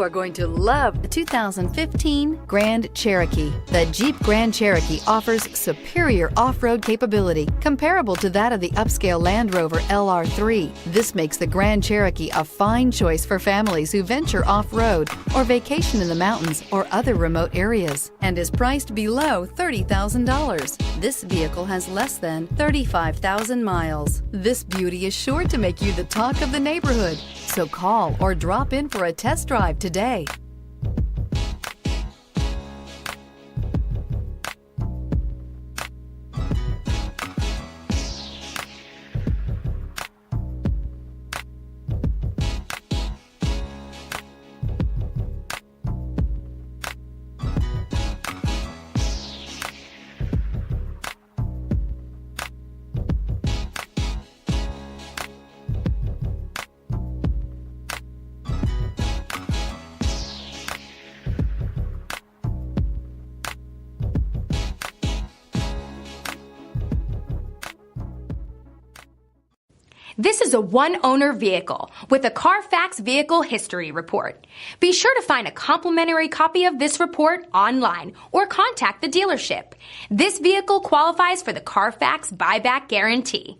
are going to love the 2015 Grand Cherokee. The Jeep Grand Cherokee offers superior off-road capability comparable to that of the upscale Land Rover LR3. This makes the Grand Cherokee a fine choice for families who venture off-road or vacation in the mountains or other remote areas, and is priced below $30,000. This vehicle has less than 35,000 miles. This beauty is sure to make you the talk of the neighborhood. So call or drop in for a test drive today. This is a one-owner vehicle with a Carfax Vehicle History Report. Be sure to find a complimentary copy of this report online or contact the dealership. This vehicle qualifies for the Carfax Buyback Guarantee.